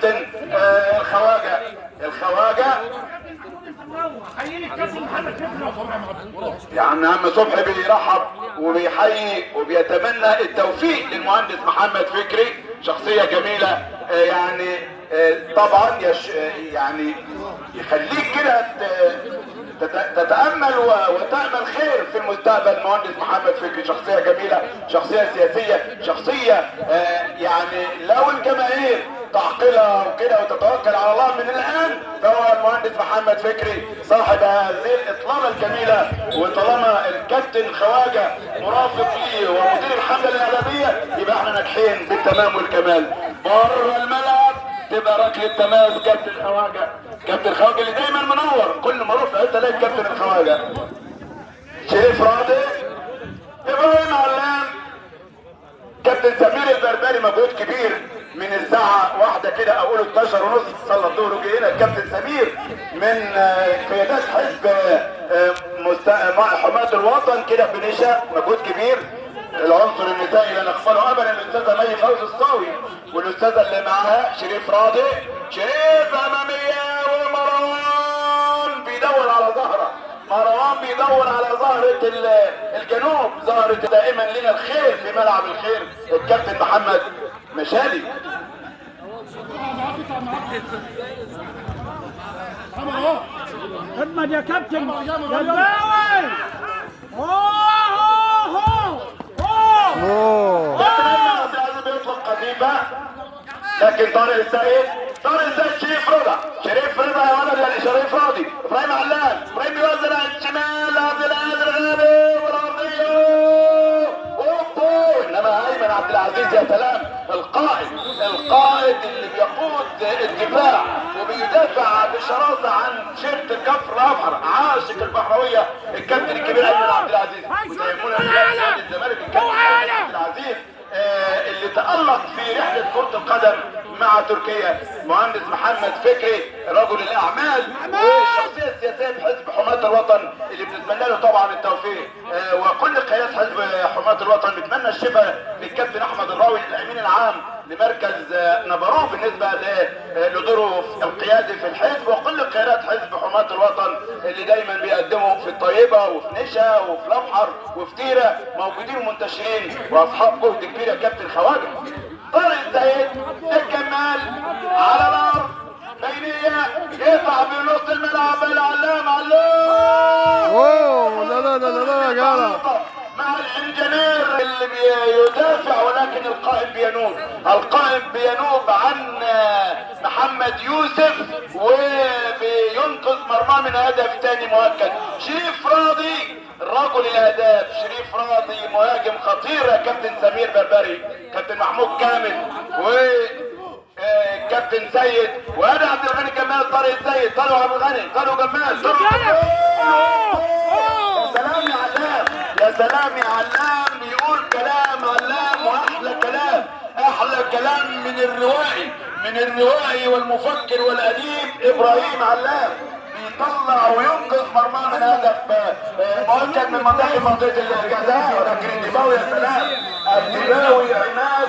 الكابتن الخواجه يعني عم صبحي بيرحب وبيحيي وبيتمنى التوفيق للمهندس محمد فكري، شخصيه جميله يعني طبعا يعني يخليك كده تتامل وتامل خير في المستقبل. المهندس محمد فكري شخصيه جميله، شخصيه سياسيه، شخصيه يعني لو الجماهير تعقلها وكده وتتوكل على الله من الان، فهو المهندس محمد فكري صاحب هذه الاطلاله الجميله. وطالما الكابتن خواجه مرافق ليه ومدير الحمله الاعلاميه، يبقى احنا ناجحين بالتمام والكمال. بره الملعب تبقى ركله تماس كابتن خواجه، كابتن خواجه اللي دايما منور، كل ما اروح في حته الاقي كابتن الخواجه. شريف راضي، ابراهيم علام، كابتن سمير البربري مجهود كبير من الساعه 1 كده اقول 12 ونص صلى الظهر وجه هنا الكابتن سمير من قيادات حزب حماة الوطن كده في نشا، مجهود كبير. العنصر النسائي لا نغفله ابدا الاستاذه مي فوزي الصاوي والاستاذه اللي معاها شريف راضي. شريف اماميه ومروان بيدور على زهره، مروان بيدور على زهره الجنوب، زهره دائما لنا الخير في ملعب الخير الكابتن محمد مشالي. اجمد يا كابتن يا الداوي. بيطلق قضيبه لكن طارق السيد شريف رضا يا ولد يا شريف راضي. ابراهيم علام، ابراهيم بيوزن على الشمال، عبد العزيز الغالي والارضيه انما ايمن عبد العزيز يا سلام، القائد اللي بيقود الدفاع وبيدافع بشراسه عن شرطه الكفر الاحمر، عاشق البحراويه الكابتن الكبير ايمن عبد العزيز. وزيمونا نادي الزمالك الكابتن ايمن عبد العزيز اللي تألق في رحلة كرة القدم مع تركيا. مهندس محمد فكري رجل الأعمال والشخصية السياسية في حزب حماة الوطن اللي بنتمنى له طبعا التوفيق، وكل قيادات حزب حماة الوطن بنتمنى الشفاء للكابتن أحمد الراوي الأمين العام لمركز نبروه بالنسبة لدوره القيادي في الحزب، وكل قيادات حزب حماة الوطن اللي دايما بيقدموا في الطيبة وفي نشا وفي الأبحر وفي تيرة، موجودين ومنتشرين واصحاب جهد كبير يا كابتن خواجه. طارق السيد الجمال على الارض بينيه يقطع في نص الملعب العلام لا يا جدع مع الانجنير اللي بيدافع، ولكن القائد بينوب عن محمد يوسف وبينقذ مرماه من هدف ثاني مؤكد. شريف راضي رجل الاهداف، شريف راضي مهاجم خطير يا كابتن سمير بربري، كابتن محمود كامل كابتن سيد وادي عبد الغني جمال، طارق السيد، طارق عبد الغني، طارق جمال، يا سلام يا علام، بيقول كلام علام واحلى كلام، احلى كلام من الروائي والمفكر والاديب ابراهيم علام، بيطلع وينقذ مرماه من هدف مؤكد من منطقه الجزاء، ولكن الدماوي يا سلام، الدماوي عماد